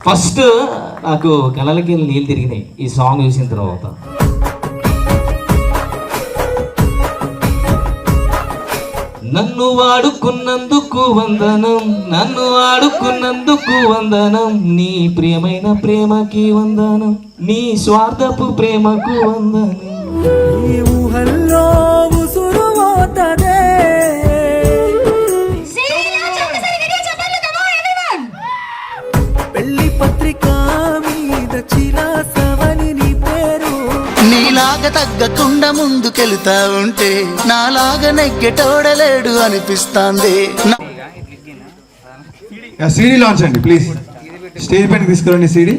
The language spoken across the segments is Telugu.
ఫస్ట్ నాకు కళ్ళకి నీళ్ళు తిరిగినాయి ఈ సాంగ్ చూసిన తర్వాత. నన్ను వాడుకున్నందుకు వందనం, నన్ను వాడుకున్నందుకు వందనం, నీ ప్రియమైన ప్రేమకి వందనం, నీ స్వార్థపు ప్రేమకు వందనం. పెళ్లి పత్రిక మీద చిరాసవని నీ పేరు. నీలాగా తగ్గకుండా ముందుకెళ్తా ఉంటే నాలాగా నెగ్గెటోడలేడు అనిపిస్తాంది. సీడీ లాంచ్ అండి ప్లీజ్, స్టేజ్ పైన తీసుకురండి సీడీ.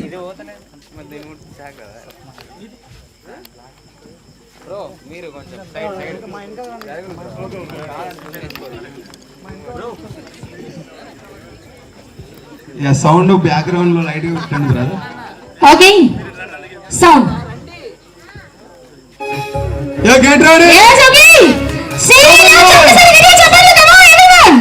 సౌండ్ బ్యాక్గ్రౌండ్ లో లైట్ పెట్టండి brother. Okay sound get ready. yes okay see video చెప్పండి come on everyone.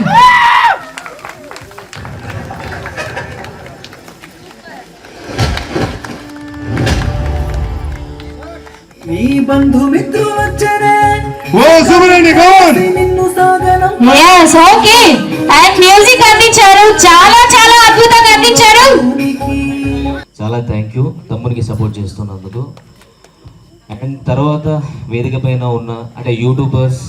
నీ బంధుమిత్రులు వచ్చరే ఓ సుబ్రహ్మణ్య గౌడ్ నిన్ను సాగనం. yes okay and music అందించారు, చాలా చాలా అద్భుతంగా అందించారు. చాలా థ్యాంక్ యూ తమ్మునికి సపోర్ట్ చేస్తున్నందుకు. అండ్ తర్వాత వేదిక పైన ఉన్న అంటే యూట్యూబర్స్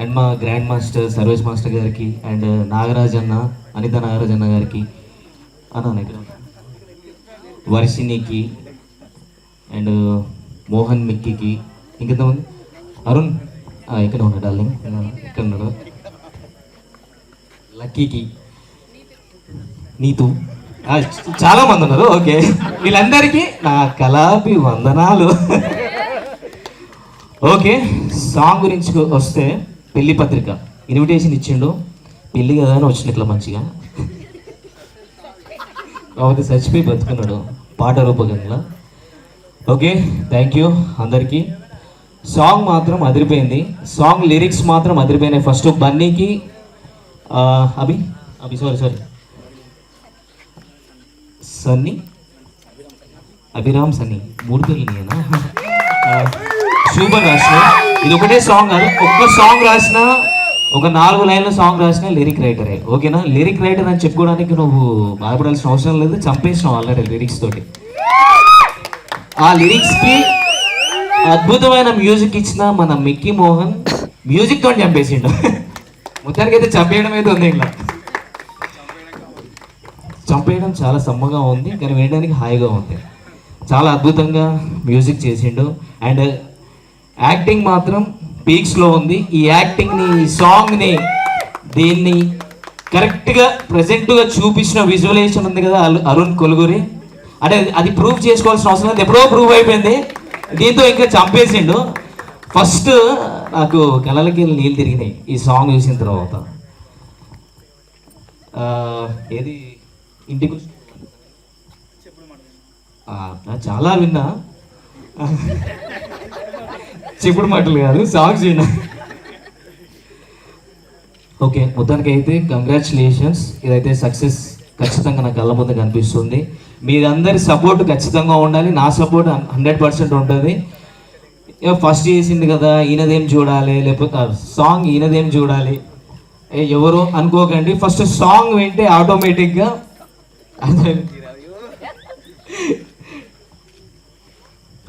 అండ్ మా గ్రాండ్ మాస్టర్ సర్వేష్ మాస్టర్ గారికి అండ్ నాగరాజ్ అన్న, అనిత నాగరాజ్ అన్న గారికి, వర్షినికి అండ్ మోహన్ మిక్కీకి, ఇంకెంతమంది అరుణ్ ఇక్కడ ఉన్నాడు, డార్లింగ్ ఇక్కడ ఉన్నాడు, లక్కీకి, నీతు, చాలా మంది ఉన్నారు. ఓకే, వీళ్ళందరికీ నా కళాపి వందనాలు. ఓకే, సాంగ్ గురించి వస్తే పెళ్లి పత్రిక ఇన్విటేషన్ ఇచ్చిండు, పెళ్ళి కదా అని వచ్చింది ఇట్లా మంచిగా. కాబట్టి చచ్చిపోయి బతుకున్నాడు పాట రూపకంగా. ఓకే థ్యాంక్ యూ అందరికీ. సాంగ్ మాత్రం అదిరిపోయింది, సాంగ్ లిరిక్స్ మాత్రం అదిరిపోయినాయి. ఫస్ట్ బన్నీకి అభి సారీ సన్నీ, అభిరామ్ సన్నీ, మూడు పేర్లు నేనా, సూపర్ రాసిన. ఇది ఒకటే సాంగ్ కాదు, ఒక్క సాంగ్ రాసిన, ఒక 4 లైన్ల సాంగ్ రాసిన లిరిక్ రైటరే. ఓకేనా, లిరిక్ రైటర్ అని చెప్పుకోవడానికి నువ్వు బాధపడాల్సిన అవసరం లేదు, చంపేసినావు ఆల్రెడీ లిరిక్స్ తోటి. ఆ లిరిక్స్కి అద్భుతమైన మ్యూజిక్ ఇచ్చిన మన మిక్కీ మోహన్ మ్యూజిక్ తోటి చంపేసిండు. మొత్తానికి అయితే చంపేయడం అయితే ఉంది, ఇలా చంపేయడం చాలా సమ్మగా ఉంది, కానీ వినడానికి హాయిగా ఉంది. చాలా అద్భుతంగా మ్యూజిక్ చేసిండు అండ్ యాక్టింగ్ మాత్రం పీక్స్లో ఉంది. ఈ యాక్టింగ్ని, ఈ సాంగ్ని, దీన్ని కరెక్ట్గా ప్రజెంట్గా చూపించిన విజువలైజేషన్ ఉంది కదా అరుణ్ కొలుగురి, అంటే అది ప్రూవ్ చేసుకోవాల్సిన అవసరం లేదు, ఎప్పుడో ప్రూవ్ అయిపోయింది, దీంతో ఇంకా చంపేసిండు. ఫస్ట్ నాకు కళ్ళకి నీళ్ళు తిరిగినాయి ఈ సాంగ్ చూసిన తర్వాత. ఏది ఇంటికి చాలా విన్నా, చెప్పుడు మాటలు కాదు, సాంగ్స్ విన్నా. ఓకే, మొత్తానికి అయితే కంగ్రాచులేషన్స్, ఇదైతే సక్సెస్ ఖచ్చితంగా నా కళ్ళ ముందు కనిపిస్తుంది. మీరందరి సపోర్ట్ ఖచ్చితంగా ఉండాలి, నా సపోర్ట్ 100% ఉంటుంది. ఫస్ట్ చేసింది కదా ఈయనదేం చూడాలి, లేకపోతే సాంగ్ ఈయనదేం చూడాలి ఎవరు అనుకోకండి. ఫస్ట్ సాంగ్ వింటే ఆటోమేటిక్గా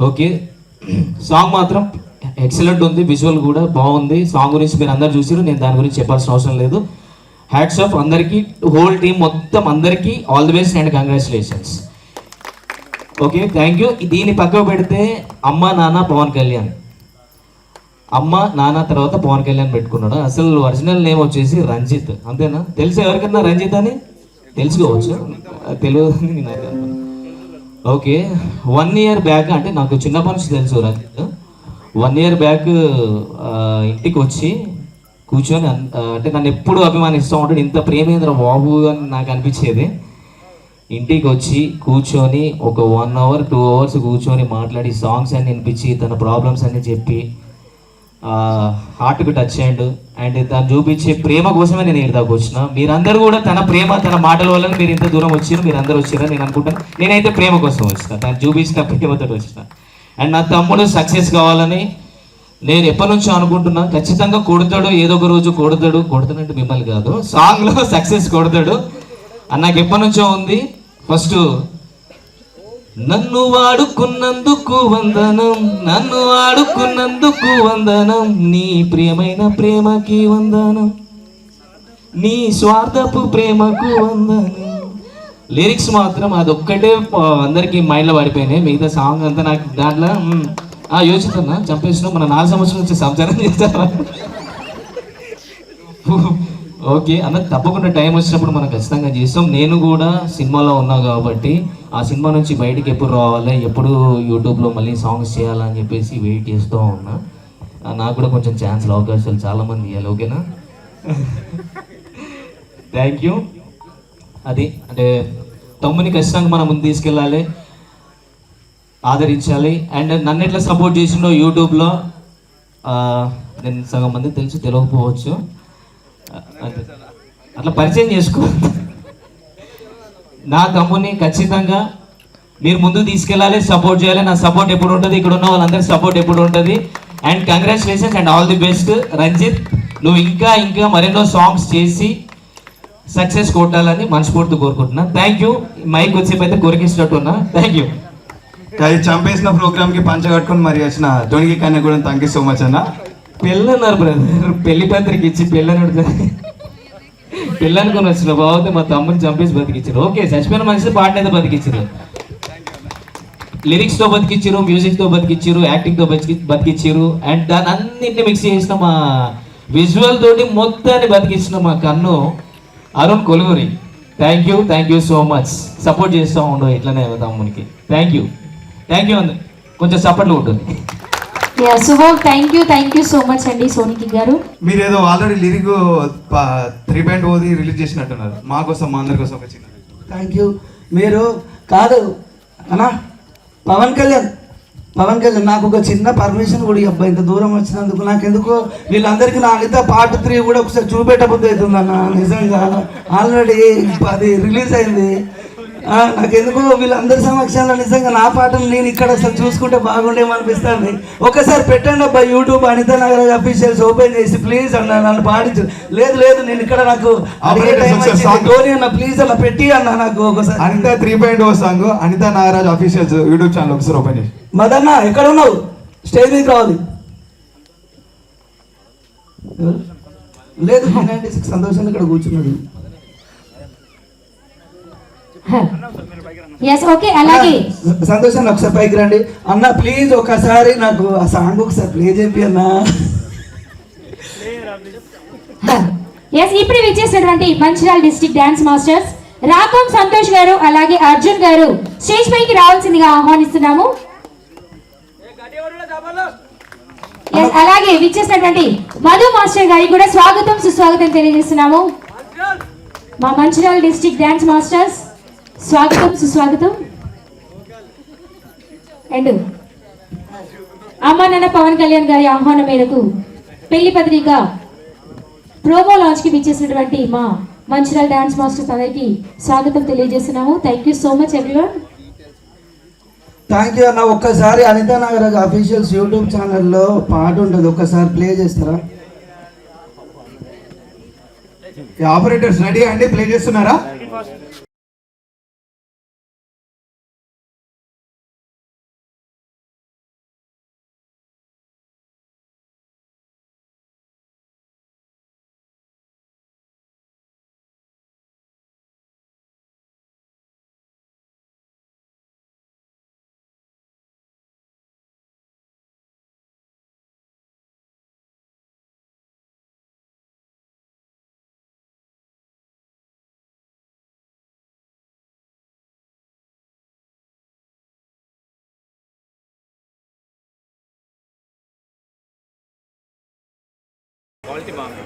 ఓకే, సాంగ్ మాత్రం ఎక్సలెంట్ ఉంది, విజువల్ కూడా బాగుంది. సాంగ్ గురించి మీరు అందరు చూసారు, నేను దాని గురించి చెప్పాల్సిన అవసరం లేదు. హ్యాట్స్ ఆఫ్ అందరికీ, హోల్ టీమ్ మొత్తం అందరికీ all the best and congratulations. Okay thank you. దీన్ని పక్కకు పెడితే అమ్మ నాన్న పవన్ కళ్యాణ్, అమ్మ నాన్న తర్వాత పవన్ కళ్యాణ్ పెట్టుకున్నాడు. అసలు ఒరిజినల్ నేమ్ వచ్చేసి రంజిత్, అంతేనా? తెలుసు ఎవరికన్నా రంజిత్ అని? తెలుసుకోవచ్చు, తెలియదు నేను అడిగాను. ఓకే, 1 year బ్యాక్, అంటే నాకు చిన్నప్పటి నుంచి తెలుసు రంజిత్. 1 year బ్యాక్ ఇంటికి వచ్చి కూర్చొని, అంటే నన్ను ఎప్పుడు అభిమానిస్తూ ఉంటాడు, ఇంత ప్రేమేంద్ర బాబు అని నాకు అనిపించేది. ఇంటికి వచ్చి కూర్చొని ఒక 1 hour 2 hours కూర్చొని మాట్లాడి సాంగ్స్ అన్ని వినిపించి తన ప్రాబ్లమ్స్ అన్ని చెప్పి హార్ట్కి టచ్ అయ్యండు. అండ్ తను చూపించే ప్రేమ కోసమే నేను ఇక్కడ దాకా వచ్చిన. మీరందరూ కూడా తన ప్రేమ తన మాటల వల్ల మీరు ఇంత దూరం వచ్చారు, మీరు అందరూ వచ్చారని నేను అనుకుంటాను. నేనైతే ప్రేమ కోసం వచ్చిన, తను చూపించిన ప్రేమతో వచ్చిన. అండ్ నా తమ్ముడు సక్సెస్ కావాలని నేను ఎప్పటి నుంచో అనుకుంటున్నా. ఖచ్చితంగా కొడతాడు, ఏదో ఒక రోజు కొడతాడంటే మిమ్మల్ని కాదు, సాంగ్లో సక్సెస్ కొడతాడు అని నాకు ఎప్పటి నుంచో ఉంది. ఫస్ట్ నన్ను వాడుకున్నందుకు వందనం, నన్ను వాడుకున్నందుకు వందనం, నీ ప్రియమైన ప్రేమకి వందనం, నీ స్వార్థపు ప్రేమకు వందనం. లిరిక్స్ మాత్రం అదొక్కటే అందరికీ మైండ్లో పడిపోయినాయి. మిగతా సాంగ్ అంతా నాకు దాంట్లో యోచిస్తున్నా చంపేసిన మన 4 సంవత్సరాల నుంచి సంసారం చేస్తాను. ఓకే అన్న, తప్పకుండా టైం వచ్చినప్పుడు మనం ఖచ్చితంగా చేస్తాం. నేను కూడా సినిమాలో ఉన్నా కాబట్టి ఆ సినిమా నుంచి బయటికి ఎప్పుడు రావాలి, ఎప్పుడు యూట్యూబ్లో మళ్ళీ సాంగ్స్ చేయాలని చెప్పేసి వెయిట్ చేస్తూ ఉన్నా. నాకు కూడా కొంచెం ఛాన్స్లు అవకాశాలు చాలామంది ఇవ్వాలి. ఓకేనా? Thank you. అది అంటే తమ్ముని ఖచ్చితంగా మనం ముందు తీసుకెళ్ళాలి, ఆదరించాలి. అండ్ నన్ను ఎట్లా సపోర్ట్ చేసిండో యూట్యూబ్లో నేను సగం మంది తెలుసు, తెలియకపోవచ్చు, అట్లా పరిచయం చేసుకో. నా తమ్ముని ఖచ్చితంగా మీరు ముందు తీసుకెళ్ళాలి, సపోర్ట్ చేయాలి. నా సపోర్ట్ ఎప్పుడు ఉంటుంది, ఇక్కడ ఉన్న వాళ్ళందరి సపోర్ట్ ఎప్పుడు ఉంటుంది. And congratulations and all the best Ranjith. నువ్వు ఇంకా ఇంకా మరెన్నో సాంగ్స్ చేసి సక్సెస్ కొట్టాలని మనస్ఫూర్తి కోరుకుంటున్నా. Thank you. మైక్ వచ్చేపైతే కొరికిస్తున్నట్టున్నా. Thank you. చంపేసిన ప్రోగ్రామ్కి పంచ కట్టుకొని మరి వచ్చిన తొణికి కన్నా కూడా థ్యాంక్ యూ సో మచ్ అన్న. పెళ్ళన్నారు బ్రదర్, పెళ్లి పత్రిక ఇచ్చి పెళ్ళనుకొని వచ్చిన బాగుంది. మా తమ్ముని చంపేసి బతికిచ్చారు. ఓకే, చచ్చిపోయిన మనిషి పాటలు అయితే బతికిచ్చారు, లిరిక్స్తో బతికిచ్చారు, మ్యూజిక్తో బతికిచ్చారు, యాక్టింగ్తో బతికిచ్చారు. అండ్ దాని అన్నింటినీ మిక్స్ చేసిన మా విజువల్ తోటి మొత్తాన్ని బతికిచ్చిన మా కన్ను అరుణ్ కొలుగురి. Thank you so much. Support చేస్తూ ఉండవు ఇట్లనే తమ్మునికి. థ్యాంక్ యూ అందరు, కొంచెం సపోర్ట్లు ఉంటుంది. శుభం, థ్యాంక్ యూ సో మచ్ అండి సోనికి గారు. మీరు ఏదో ఆల్రెడీ లిరిక్ 3.0 రిలీజ్ చేసినట్టున్నారు. మా కోసం, మా అందరి కోసం ఒక చిన్న థ్యాంక్ యూ. మీరు కాదు అన్నా, పవన్ కళ్యాణ్ నాకు ఒక చిన్న పర్మిషన్ కూడా అబ్బాయి, ఇంత దూరం వచ్చినందుకు. నాకెందుకు వీళ్ళందరికీ నా అనిత పార్ట్ 3 కూడా ఒకసారి చూపెట్టబుద్ధి అవుతుందన్న. నిజంగా ఆల్రెడీ అది రిలీజ్ అయింది. నాకెందుకు వీళ్ళందరి సమక్షంలో నిజంగా నా పాటలు నేను ఇక్కడ అసలు చూసుకుంటే బాగుండేమనిపిస్తుంది. ఒకసారి పెట్టండి అబ్బాయి YouTube Anitha Nagaraj officials open చేసి ప్లీజ్ అన్న నన్ను పాడించు. లేదు నేను ఇక్కడ నాకు ధోని అన్న ప్లీజ్ అన్న పెట్టి అన్న నాకు ఒకసారి. Anitha 3.0 song Anitha Nagaraj officials YouTube channel ఒకసారి ఓపెన్ చేసి. మదన్న ఎక్కడ ఉన్నావు? స్టేజ్ మీద కావాలి. లేదు 96 సంతోషాన్ని ఇక్కడ కూర్చున్నాడు. ఓకే, అలాగే సంతోషాన్ని ఒకసారి పైకి రండి అన్న ప్లీజ్. ఒకసారి నాకు ఆ సాంగ్ ఒకసారి ప్లే చేపి అన్న. ఇప్పుడు విచ్చేసినటువంటి Mancherial district dance masters రాకం Santosh గారు అలాగే అర్జున్ గారు స్టేజ్ పైకి రావాల్సిందిగా ఆహ్వానిస్తున్నాము. అలాగే విచ్చేసినటువంటి మధు మాస్టర్ గారికి కూడా స్వాగతం సుస్వాగతం తెలియజేస్తున్నాము. మా మంచిర్యాల డిస్ట్రిక్ట్ డాన్స్ మాస్టర్స్ స్వాగతం సుస్వాగతం. అండ్ అమ్మ నాన్న పవన్ కళ్యాణ్ గారి ఆహ్వానం మేరకు పెళ్లి పత్రిక ప్రోమో లాంచ్ కి విచ్చేసినటువంటి మా మంచిర్యాల డాన్స్ మాస్టర్స్ అందరికి స్వాగతం తెలియజేస్తున్నాము. Thank you so much everyone. Thank you అన్న. ఒక్కసారి అనిత నాగరాజ్ అఫీషియల్స్ యూట్యూబ్ ఛానల్లో పాట ఉంటుంది, ఒక్కసారి ప్లే చేస్తారా? ఆపరేటర్స్ రెడీ అండి, ప్లే చేస్తున్నారా? క్వాలిటీ బాగుంది.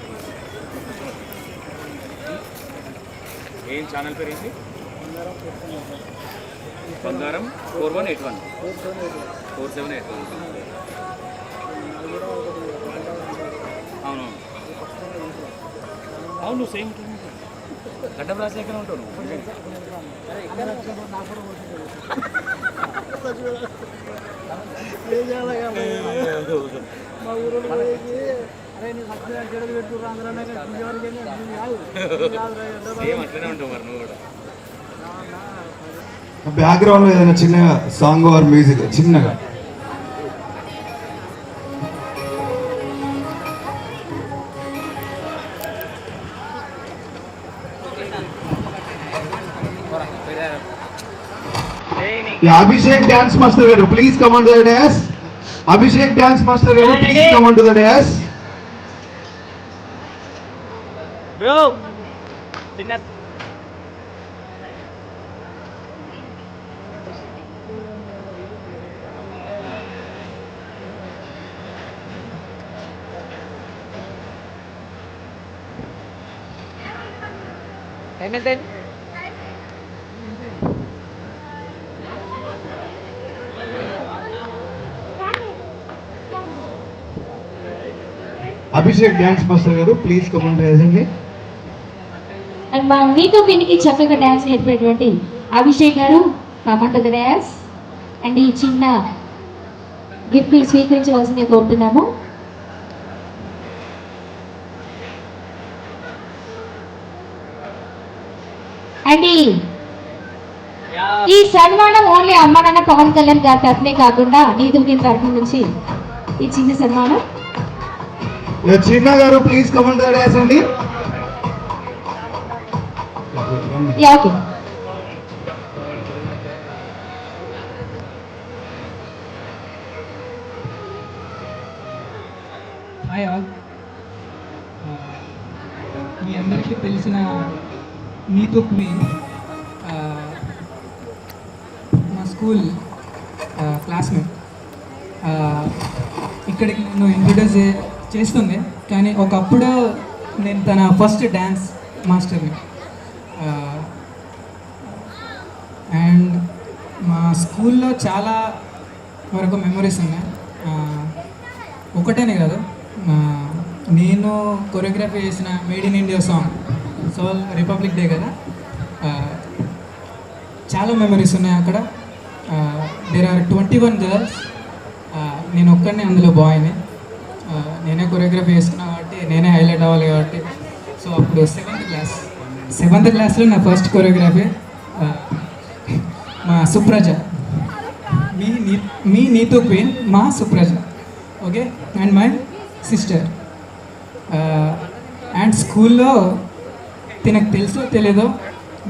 ఏం ఛానల్ పేరు ఏంటి? బంగారం 4181 4781. అవును సేమ్ గడ్డం రాజశేఖర్ ఉంటావు నువ్వు సేమ్ అట్లనే ఉంటావు మరి నువ్వు కూడా బ్యాక్గ్రౌండ్ లో ఏదైనా చిన్నగా సాంగ్ ఆర్ మ్యూజిక్ చిన్నగా అభిషేక్ డాన్స్ మాస్టర్ గారు please come on to the dance. Abhishek dance master గారు please come on to the dance. Bro చిన్న అభిషేక్ డాన్స్ మాస్టర్ గారు please come on to dance. And మా మీతో పిన్నికి చక్కగా డ్యాన్స్ నేర్పేటువంటి అభిషేక్ గారు కామంటది డ్యాన్స్ అండ్ ఈ చిన్న గిఫ్ట్ స్వీకరించవలసింది కోరుతున్నాము. అండ్ ఈ సన్మానం ఓన్లీ అమ్మ నాన్న పవన్ కళ్యాణ్ గారి తరఫునే కాకుండా నీతి కింద తరఫు నుంచి ఈ చిన్న సన్మానం. చిన్న గారు please come on to the dance అండి. Yeah okay. Hi all. మీ అందరికీ తెలిసిన మీతో క్వీన్ మా స్కూల్ క్లాస్మేట్. ఇక్కడికి నన్ను ఇంట్రడ్యూస్ చేస్తుంది, కానీ ఒకప్పుడు నేను తన ఫస్ట్ డ్యాన్స్ మాస్టర్ని. అండ్ మా స్కూల్లో చాలా వరకు మెమరీస్ ఉన్నాయి. ఒకటేనే కాదు, నేను కొరియోగ్రఫీ చేసిన made in India song, so republic day కదా, చాలా మెమరీస్ ఉన్నాయి అక్కడ. దేర్ ఆర్ 21 గర్ల్స్, నేను ఒక్కడినే అందులో బాయ్ని. నేనే కొరియోగ్రఫీ చేసుకున్నా కాబట్టి నేనే హైలైట్ అవ్వాలి కాబట్టి. సో అప్పుడు సెవెంత్ క్లాస్లో నా ఫస్ట్ కొరియోగ్రఫీ మా సుప్రజ, మీ నీతూ క్వీన్ మా Supraja, okay, and my sister. And స్కూల్లో తినకు తెలుసో తెలీదో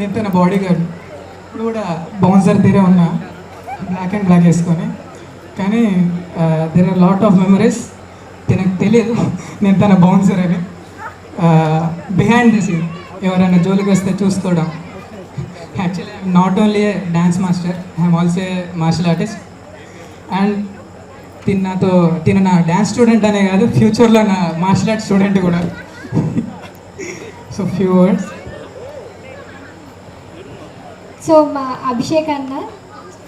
నేను తన బాడీ గార్డ్. ఇప్పుడు కూడా బౌన్సర్ తీరే ఉన్నా, బ్లాక్ అండ్ బ్లాక్ వేసుకొని. కానీ there are lot of memories. తినకు తెలియదు నేను తన బౌన్సర్ అని. బిహైండ్ ది సీన్ ఎవరైనా జోలికి వస్తే చూసుకోవడం. Actually I'm not only a dance master, I'm also a martial artist. And తిన నా డ్యాన్స్ స్టూడెంట్ అనే కాదు, ఫ్యూచర్లో నా మార్షల్ ఆర్ట్ స్టూడెంట్ కూడా. So few words. సో మా అభిషేక్ అన్న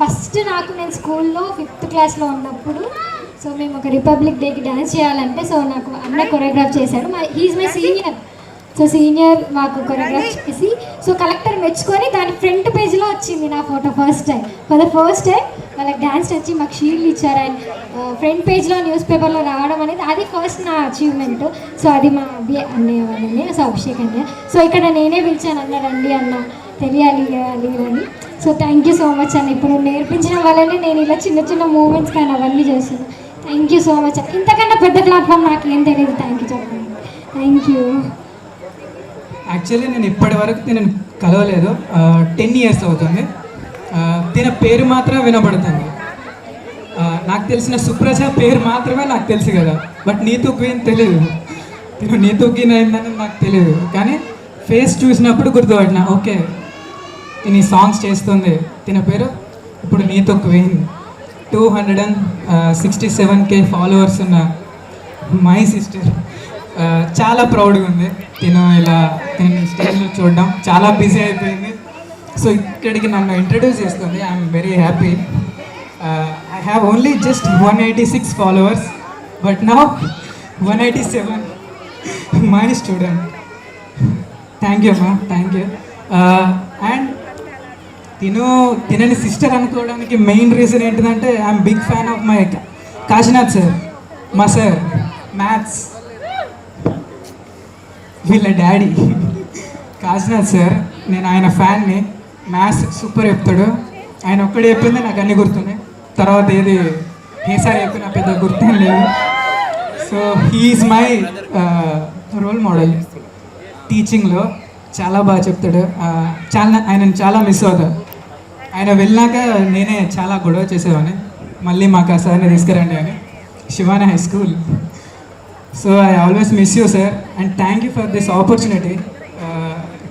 ఫస్ట్ నేను స్కూల్లో 5th క్లాస్లో ఉన్నప్పుడు, సో మేము ఒక రిపబ్లిక్ డేకి డ్యాన్స్ చేయాలంటే, సో నాకు అన్న కొరియోగ్రాఫ్ చేశాడు. He's my senior. So senior మాకు కొరియోగ్రాఫ్ చేసి, సో కలెక్టర్ మెచ్చుకొని దాని ఫ్రంట్ పేజ్లో వచ్చింది నా photo first time. For the first time వాళ్ళకి డ్యాన్స్ వచ్చి మాకు షీల్డ్ ఇచ్చారు. అండ్ ఫ్రంట్ పేజ్లో న్యూస్ పేపర్లో రావడం అనేది అది ఫస్ట్ నా అచీవ్మెంట్. సో అది మా అన్నయ్య వాళ్ళని, సో అభిషేక్ అన్నయ్య. సో ఇక్కడ నేనే పిలిచాను, అన్న రండి అన్న, తెలియాలి అని. So thank you so much అన్న. ఇప్పుడు నేర్పించిన వల్లనే నేను ఇలా చిన్న చిన్న మూమెంట్స్ కానీ అవన్నీ చేస్తున్నాను. Thank you so much. ఇంతకన్నా పెద్ద ప్లాట్ఫామ్ నాకు ఏం తెలియదు. థ్యాంక్ యూ చెప్పండి. Thank you. యాక్చువల్లీ నేను ఇప్పటి వరకు నేను కలవలేదు, 10 years అవుతుంది. తిన పేరు మాత్రమే వినబడుతుంది. నాకు తెలిసిన సుప్రజ పేరు మాత్రమే నాకు తెలుసు కదా, బట్ నీతూ క్వీన్ తెలియదు. తిను నీతూ క్వీన్ అయిందని నాకు తెలియదు, కానీ ఫేస్ చూసినప్పుడు గుర్తుపడినా, ఓకే తిని సాంగ్స్ చేస్తుంది. తిన పేరు ఇప్పుడు నీతూ క్వీన్. 267K ఫాలోవర్స్ ఉన్న మై సిస్టర్. చాలా ప్రౌడ్గా ఉంది ఇలా స్టేజ్లో చూడడం. చాలా బిజీ అయిపోయింది, సో ఇక్కడికి నన్ను ఇంట్రడ్యూస్ చేస్తుంది. I'm very happy. I have only just 186 followers, but now 187 my student. Thank you అమ్మా, థ్యాంక్ యూ. అండ్ తినని సిస్టర్ అనుకోవడానికి మెయిన్ రీజన్ ఏంటిదంటే I'm big fan of my Kashinath sir, మా సార్ మ్యాథ్స్ వీళ్ళ డాడీ కాశీనాథ్ సార్. నేను ఆయన ఫ్యాన్ని. మ్యాథ్స్ సూపర్ చెప్తాడు. ఆయన ఒక్కడే చెప్పింది నాకు అన్నీ గుర్తున్నాయి. తర్వాత ఏది ఏసారి చెప్పిన పెద్ద గుర్తేం లేదు. So he's my role model. టీచింగ్లో చాలా బాగా చెప్తాడు. ఆయనను చాలా మిస్ అవుతాను. ఆయన వెళ్ళాక నేనే చాలా గొడవ చేసేవాడిని, మళ్ళీ మాకు ఆ సార్ని తీసుకురండి అని, Shivani high school. So I always miss you sir and thank you for this opportunity.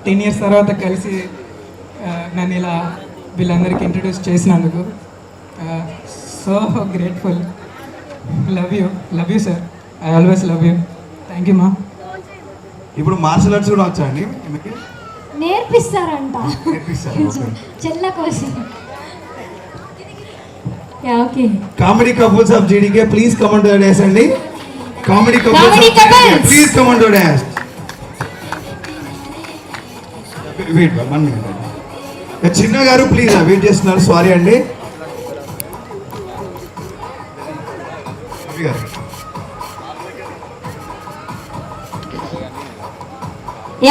10 years తర్వాత కలిసి నన్ను ఇలా వీళ్ళందరికీ ఇంట్రడ్యూస్ చేసినందుకు so grateful. Love you sir, I always love you. Thank you మా. ఇప్పుడు మార్షల్ ఆర్ట్స్ కూడా వచ్చా అండి మీకు? నేర్పిస్తారంట నేర్పిస్తారు. చెల్ల కోసం. Okay. Comedy couples of GDK please come on to the dash అండి. Comedy couples Comedy of GDK couples. Please come on to the dash. Wait 1 minute. చిన్న గారు ప్లీజ్ వెయిట్ చేస్తున్నారు, సారీ అండి. రవి గారు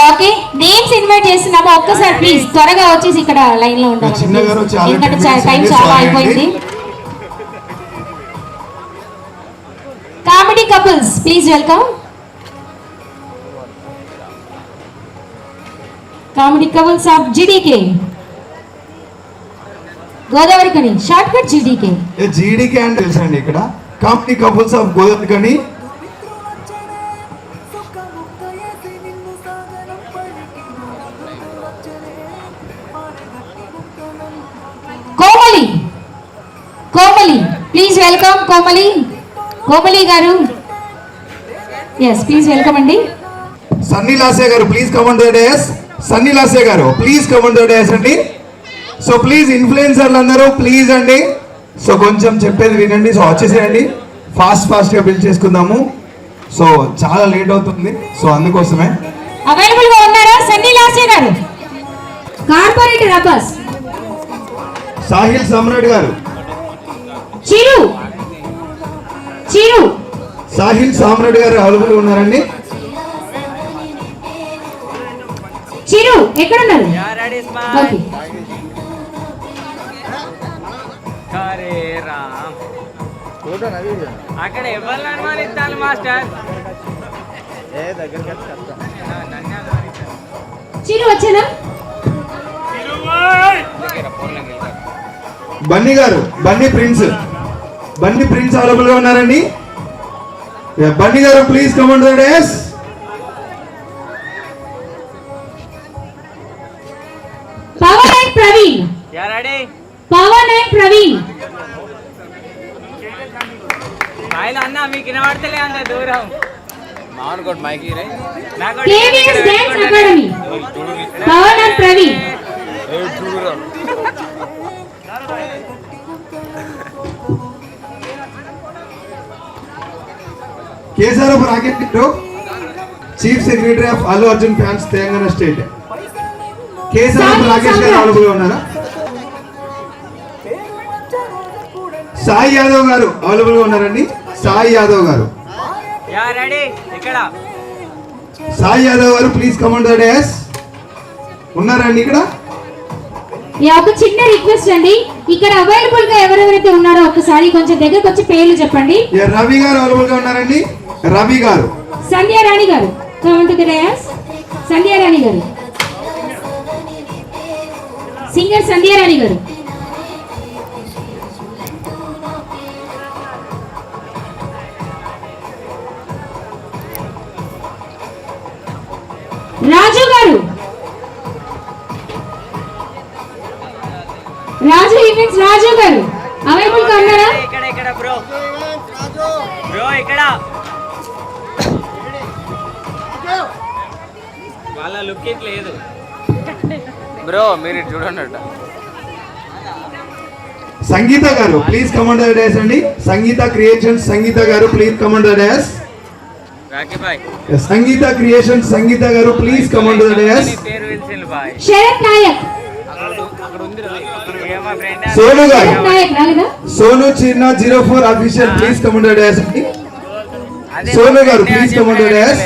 ఓకే, నేమ్స్ ఇన్వైట్ చేస్తున్నాము. ఒక్కసారి ప్లీజ్ త్వరగా వచ్చేసి ఇక్కడ లైన్ లో చిన్న గారు ఉండాలి, చాలా ఎందుకంటే 10 minutes టైం అండి, చాలా sorry అయిపోయింది. అండి. Comedy couples please welcome. Comedy couples of GDK Godavari కని షార్ట్ కట్ జీడీకే. జీడీకే అని తెలుసండి. ఇక్కడ కామెడీ కపుల్స్ ఆఫ్ గోదావరి కని. Komali please welcome. కోమలి గారు, ఎస్ ప్లీజ్ వెల్కమ్ అండి. సన్నీ లాసే గారు please come on to the dash. Sunny లాసే గారు please come on to the dash అండి. సో ప్లీజ్ ఇన్ఫ్లుయెన్సర్లు అందరూ ప్లీజ్ అండి. సో కొంచెం చెప్పేది వినండి. సో వచ్చేసేయండి, ఫాస్ట్గా బిల్డ్ చేసుకుందాము. సో చాలా లేట్ అవుతుంది, సో అందుకోసమే. అవైలబుల్ గా ఉన్నారా సన్నీ లాసే గారు? కార్పొరేటర్ అబ్బాస్, సాహిల్ సమ్రాట్ గారు, చిరు సాహిల్ సామ్రాట్ గారు అవైలబుల్ ఉన్నారండి. చిరు ఎక్కడున్నారు? ఓకే. అరే రామ్ అక్కడ ఎవరిని అనుమానిస్తాను మాస్టర్? చిరు వచ్చేదా? బన్నీ గారు, బన్నీ ప్రిన్స్ అవైలబుల్ గా ఉన్నారండి. బన్నీ గారు please come on to the dash. Pavan and Praveen. అన్న మీకు వినబడతలే అంత దూరం. KVS dance academy. Pavan and Praveen. KCR Rakesh chief secretary of Allu Arjun fans Telangana state. KCR Rakesh గారు అవైలబుల్ గా ఉన్నారా? సాయి యాదవ్ గారు అవైలబుల్ గా ఉన్నారండి. సాయి యాదవ్ గారు please come on to the dash. ఉన్నారండి ఇక్కడ? ఒక చిన్న రిక్వెస్ట్ అండి, ఇక్కడ అవైలబుల్ గా ఎవరెవరైతే ఉన్నారో ఒకసారి కొంచెం దగ్గరకు వచ్చి పేర్లు చెప్పండి. రవి గారు అవైలబుల్ గా ఉన్నారండి. రవి గారు. సంధ్యారాణి గారు come to the dash. Sandhyarani గారు, సింగర్ సంధ్యారాణి గారు. రాజు గారు, రాజు ఈవెంట్స్ రాజు గారు అవైలబుల్ గా ఉన్నారా? ఇక్కడ బ్రో ఇక్కడ వాళ్ళ లుక్ లేదు బ్రో, మీరు చూడండి. సంగీత గారు please come on to the dash అండి. సంగీత క్రియేషన్స్ సంగీత గారు please come on to the dash. Rocky boy Sangeetha creation Sangeetha గారు please come on to the dais. పేరు పిలిచిండు బాయ్. శరత్ నాయక్. అక్కడ ఉంది మా ఫ్రెండ్ సోను గారు, శరత్ నాయక్ రాలేదా? సోను చిన్న 04 official please come on to the dais. Sonu గారు please come on to the dais.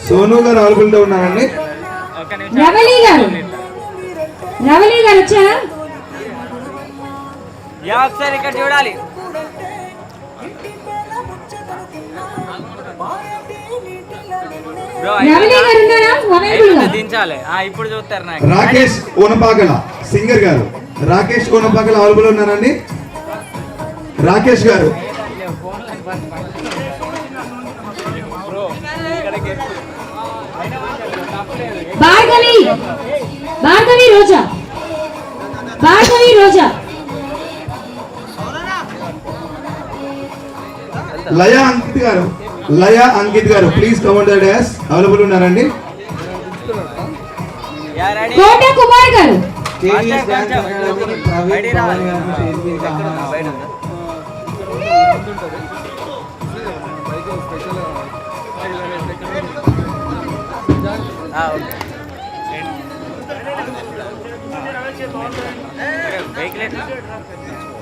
Sonu గారు అవైలబుల్ గా ఉన్నారండి. రవలి గారు, రవలి గారు వచ్చారా? యా ఒకసారి ఇక్కడ చూడాలి. రవలి గారు ఉన్నారా? అవైలబుల్ గా దించాలి. ఇప్పుడు చూస్తారు నాకు. రాకేష్ ఓనపాగల సింగర్ గారు, రాకేష్ ఓనపాగల అవైలబుల్ ఉన్నారండి. రాకేష్ గారు భార్గవి, భార్గవి రోజా, భార్గవి రోజా. లయ అంకిత్ గారు, లయ అంకిత్ గారు please come on the dais available ఉన్నారండి. Yeah ready. కోట కుమార్ గారు,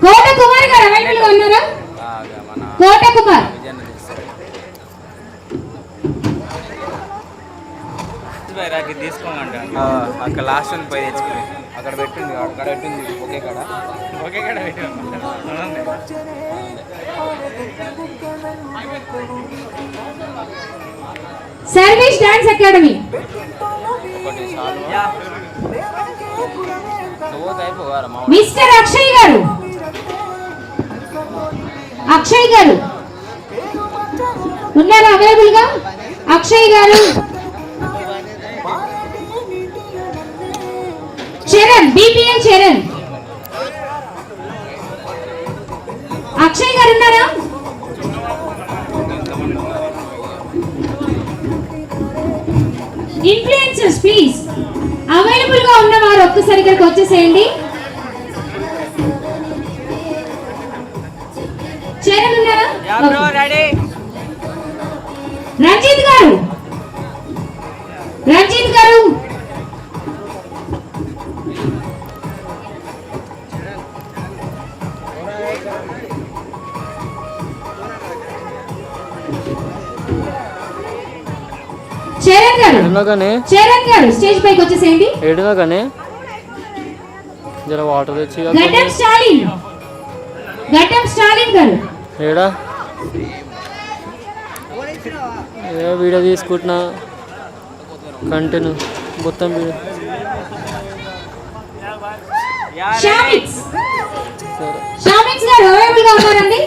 కోట కుమార్ గారు అవైలబుల్ గా ఉన్నారా? కోట కుమార్. రాకి తీసుకోమంట. అక్కడ లాస్ట్ పోయి తెచ్చుకుని అక్కడ పెట్టింది, అక్కడ పెట్టింది ఒకే కాడ పెట్టి. Service dance academy. Mister Akshay గారు, అక్షయ్ గారు ఉన్నారా అవైలబుల్ గా? అక్షయ్ గారు, చరణ్, బిపిఎల్ చరణ్. అక్షయ్ గారు ఉన్నారా? ఇన్ఫ్లుయెన్సర్స్ ప్లీజ్ అవైలబుల్ గా ఉన్నవారు ఒక్కసారి ఇక్కడికి వచ్చేసేయండి. చరణ్ ఉన్నారా? రంజిత్ గారు, రంజిత్ గారు, చరణ్ గారు, చరణ్ గారు స్టేజ్ పైకి వచ్చేసేయండి. ఏడుగా కానీ జర వాటర్ తెచ్చి గడ్డం స్టాలిన్, గడ్డం స్టాలిన్ గారు. ఏడా ఏ వీడియో తీసుకుంటున్నా కంటిన్యూ మొత్తం వీడియో. షామిక్స్, సరే షామిక్స్ గారు అవైలబుల్ గా ఉన్నారండి?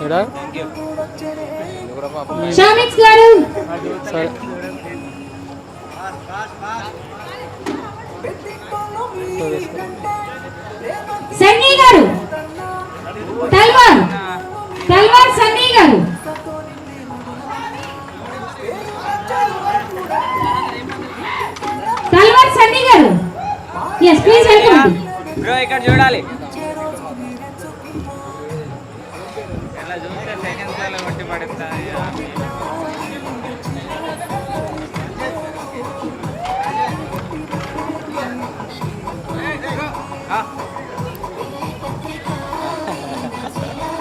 ఏడా షామిక్స్ గారు, సరే సన్నీ గారు, తల్వార్, తల్వార్ సన్నీ గారు. తల్వార్ సన్నీ గారు, ఎస్ ప్లీజ్ వెల్కమ్. బ్రో ఇక్కడ చూడాలి. ఎలా చూస్తే సెకండ్స్ లో కొట్టి పడతా.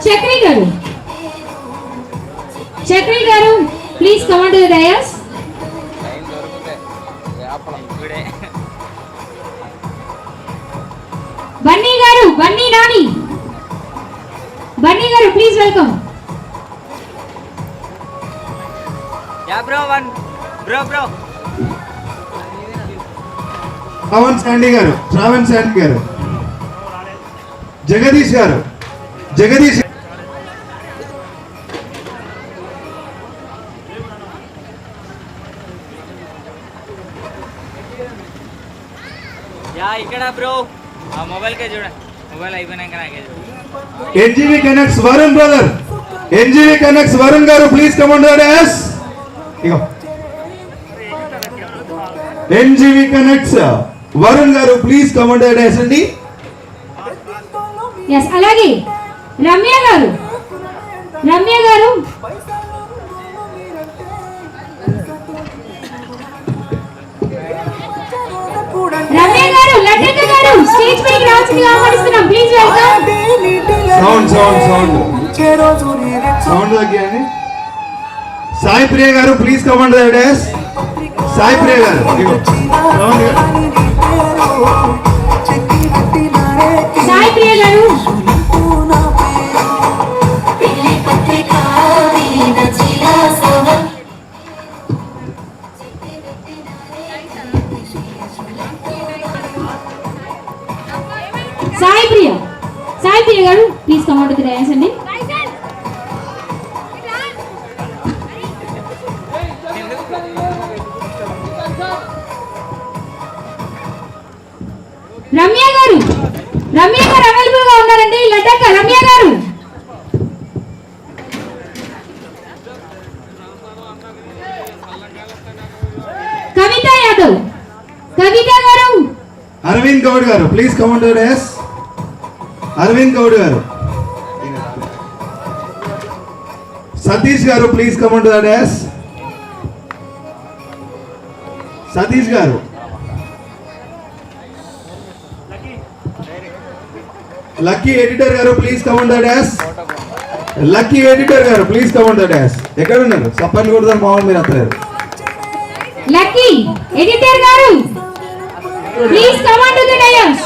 చక్రి గారు, చక్రి గారు please come on to the dais. Time దొరికితే వ్యాపారం ఇప్పుడే. బన్నీ గారు, బన్నీ నాని, బన్నీ గారు please welcome. Yeah bro one bro bro. Shravan Sandy గారు, శ్రావణ్ శాండీ గారు, జగదీష్ గారు, జగదీష్ యా ఇక్కడ బ్రో. ఆ మొబైల్ కే చూడండి, మొబైల్ అయిపోయినాక నాకే చూడండి. NGV connects Varun brother, NGV connects Varun గారు please come on the dais. ఇగో ఎన్జీవి కనెక్ట్స్ వరుణ్ గారు please come on the dais అండి. ఎస్ అలాగే రమ్య గారు, రమ్య గారు, రమ్య గారు, లడ్డక్క గారు స్టేజ్ పైకి రావాల్సిందిగా ఆహ్వానిస్తున్నాం. Please welcome. Sound sound sound sound తగ్గియండి. సాయి ప్రియ గారు please come and the dais. Sai Priya గారు ఇగో. సాయి ప్రియ గారు, సాయి ప్రియ, సాయి ప్రియ గారు please come out to the dais అండి. రమ్య గారు, రమ్య గారు అవైలబుల్ గా ఉన్నారండి. లడ్డక్క రమ్య గారు, కవిత యాదవ్, కవిత గారు, అరవింద్ గౌడ్ గారు please come and the dais. Aravind Goud గారు. సతీష్ గారు please come and the dais. Satish గారు. లక్కీ ఎడిటర్ గారు please come and the dash. Lucky editor గారు ప్లీజ్ కమాండ్ ద డాష్. ఎక్కడ ఉన్నారు? సప్పని కొడతారు మామూలు మీరు అత్తలేరు. లక్కీ ఎడిటర్ గారు please come on to the dais.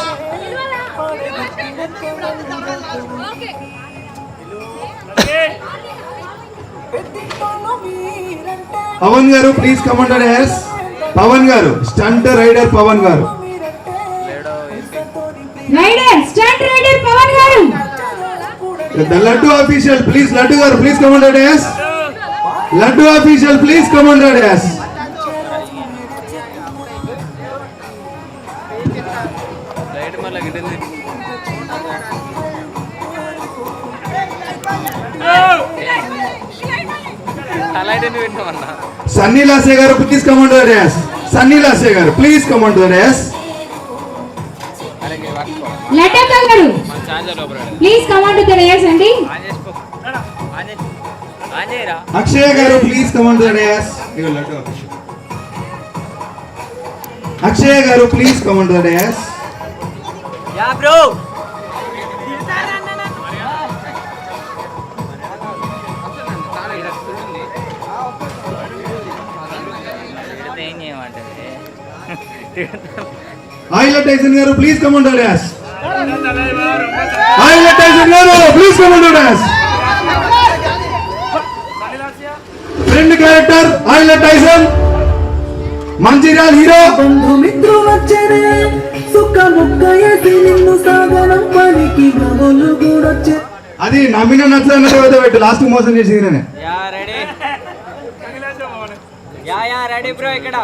Pavan గారు please come and the dash. Pavan గారు స్టంట్ రైడర్ పవన్ గారు. రైడర్ స్టంట్ రైడర్ పవన్ గారు. The Laddu official please. Laddu గారు please come and the dash. Laddu official please come and the dash. Sunny లాసే గారు please come and the dash. Sunny లాసే గారు please come and the dash. Laddakka గారు please come on to the dais అండి. అక్షయ్ గారు ప్లీజ్ కమాండ్ ద డాష్. ఇగో లడ్డు ఆఫీషియల్. అక్షయ్ గారు please come and the dash. Yeah bro ఆయిల టైసన్ గారు ప్లీజ్ కమాండ్ ద డాష్. ఆయిల టైసన్ గారు please come and the dash. Friend character ఆయిల టైసన్. మంచిర్యాల హీరో. బంధు మిత్రులు వచ్చేనే సుఖ ముక్క ఎసి నిన్ను సాగనం పనికి గమలు కూడొచ్చే. అది నమ్మిన నచ్చలేదు పెట్టు. లాస్ట్ మోసం చేసింది నేనే. Yeah ready yeah ready bro ఇక్కడ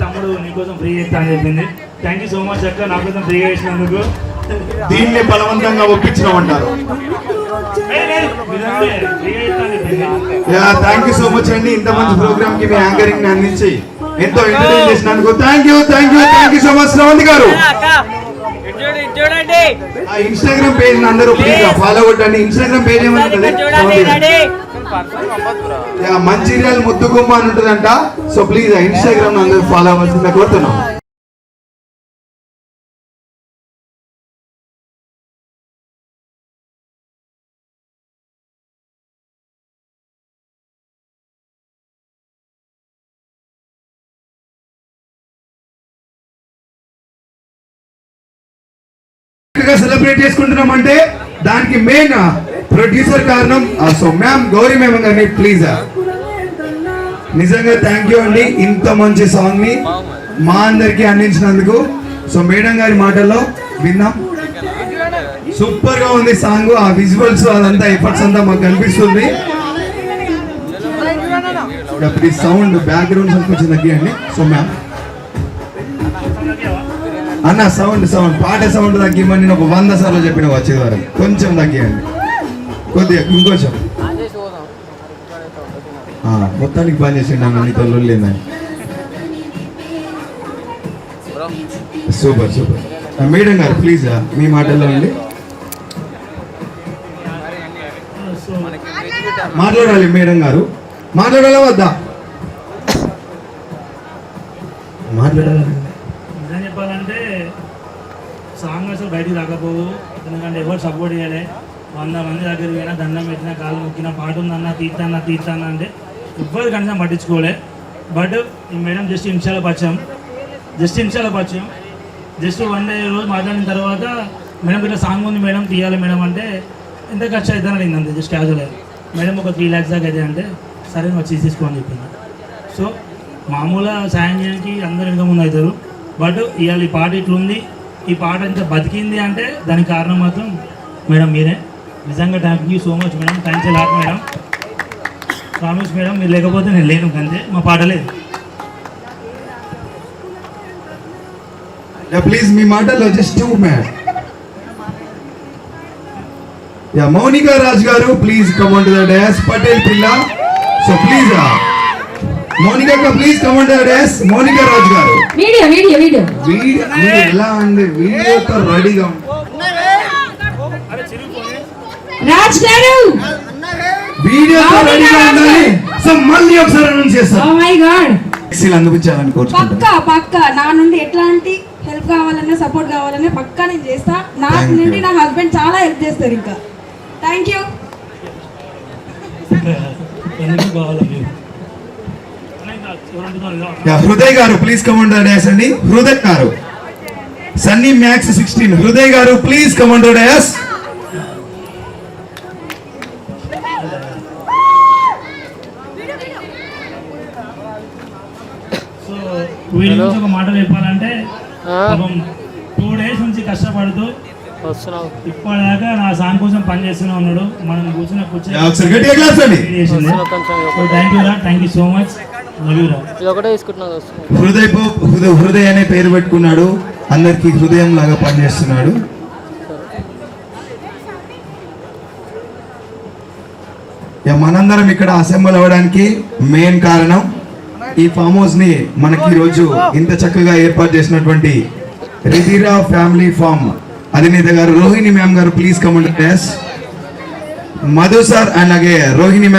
తమ్ముడు నీకోసం ఫ్రీ చేస్తా అని చెప్పింది. థ్యాంక్ యూ సో మచ్ అక్క, నా కోసం ఫ్రీగా చేసినందుకు. దీన్ని బలవంతంగా ఒప్పించమంటారు. థ్యాంక్ యూ సో మచ్ అండి, ఇంత మంచి ప్రోగ్రామ్ కి మీ యాంకరింగ్ ని అందించి ఎంతో ఎంటర్టైన్ చేసినందుకు thank you so much Sravanthi గారు. ఆ ఇన్స్టాగ్రామ్ పేజ్ అందరూ ప్లీజ్ ఫాలో కొట్టండి. ఇన్స్టాగ్రామ్ పేజ్ ఏమంటుంది, మంచిర్యాల ముద్దుగుమ్మ అని ఉంటుందంట. సో ప్లీజ్ ఆ ఇన్స్టాగ్రామ్ అందరూ ఫాలో అవ్వాల్సిందిగా కోరుతున్నాం. సెలబ్రేట్ చేసుకుంటున్నామంటే దానికి మెయిన్ ప్రొడ్యూసర్ కారణం. సో మ్యామ్ గౌరీ మ్యామ్ గారిని ప్లీజ్ నిజంగా థ్యాంక్ యూ అండి, ఇంత మంచి సాంగ్ ని మా అందరికి అందించినందుకు. సో మేడం గారి మాటల్లో విన్నాం, సూపర్ గా ఉంది సాంగ్. ఆ విజువల్స్ అదంతా ఎఫర్ట్స్ అంతా మాకు కనిపిస్తుంది. సౌండ్ బ్యాక్గ్రౌండ్ కొంచెం తగ్గియండి. సో మ్యామ్ అన్న సౌండ్ పాట సౌండ్ తగ్గిమని నేను ఒక 100 సార్లు చెప్పిన వచ్చే వారం. కొంచెం తగ్గియండి కొద్దిగా, ఇంకొంచెం. మొత్తానికి బాగా చేసిండు అన్న, నీతో లేదని. సూపర్ మేడం గారు ప్లీజ్ మీ మాటల్లో అండి మాట్లాడాలి. మేడం గారు మాట్లాడాలా వద్దా? మాట్లాడాలి. నిజం చెప్పాలంటే సాంగ్ అసలు బయటికి రాకపోవు, ఎందుకంటే ఎవరు సపోర్ట్ చేయాలి. 100 మంది దగ్గరికి పోయినా దండం పెట్టినా కాళ్ళు మొక్కినా పాట ఉందన్నా తీస్తానా అంటే ఎవ్వరు కనీసం పట్టించుకోలే. బట్ ఈ మేడం జస్ట్ నిమిషాల పరిచయం, జస్ట్ 1 డే రోజు మాట్లాడిన తర్వాత మేడం ఇట్లా సాంగ్ ఉంది మేడం తీయాలి మేడం అంటే ఎంత ఖర్చు అవుతుందని అడిగింది అంతే, జస్ట్ క్యాజువల్. మేడం ఒక 3 lakhs దాకా అయితే అంటే సరే వచ్చి తీసుకోని చెప్పింది. సో మామూలుగా సాయం చేయడానికి అందరూ ఇంకా ముందు అవుతారు. బట్ ఇవాళ ఈ పాట ఇట్లుంది, ఈ పాట ఇంత బతికింది అంటే దానికి కారణం మాత్రం మేడం మీరే. నిజంగా thank you so much madam, thanks lot madam. Promise madam, మీరు లేకపోతే నేను లేను, అంతే మా పాట లేదు. ప్లీజ్ మీ మాటల్లో జస్ట్ 2 minutes. మౌనికా రాజ్ గారు please come on to the dais. Patel పిల్ల, so please Monika please come on to the dais. Monika Raj గారు వీడియో ఎలా అండి, వీడియోతో రెడీగా రాజ్ గారు వీడియోతో రెడీగా ఉండాలి. సో మళ్ళీ ఒకసారి అనౌన్స్ చేస్తాం. ఓ మై గాడ్, అందించాలని కోరుకుంటున్నాను. పక్కా నా నుండి ఎట్లాంటి హెల్ప్ కావాలన్నా సపోర్ట్ కావాలన్నా పక్కా నేను చేస్తా. నా నుండి నా హస్బెండ్ చాలా హెల్ప్ చేస్తారు. ఇంకా థ్యాంక్ యూ. హృదయ్ గారు please come on to the dais అండి. హృదయ్ గారు సన్నీ మ్యాక్స్ 16 హృదయ్ గారు please come on to the dais. So వీళ్ళ నుంచి ఒక మాట చెప్పాలంటే 2 days నుంచి కష్టపడుతూ ఇప్పటిదాకా నా సాంగ్ కోసం పనిచేస్తూనే ఉన్నాడు. మనం కూర్చున్న thank you so much. Hriday అనే పేరు పెట్టుకున్నాడు, అందరికి హృదయం లాగా పనిచేస్తున్నాడు. మనందరం ఇక్కడ అసెంబ్ల్ అవ్వడానికి మెయిన్ కారణం ఈ ఫామ్ హౌస్ ని మనకి ఈరోజు ఇంత చక్కగా ఏర్పాటు చేసినటువంటి రిధిరా ఫ్యామిలీ ఫామ్ అధినేత గారు రోహిణి మ్యామ్ గారు please come on to the dais. Madhu sir and అలాగే రోహిణి మ్యామ్.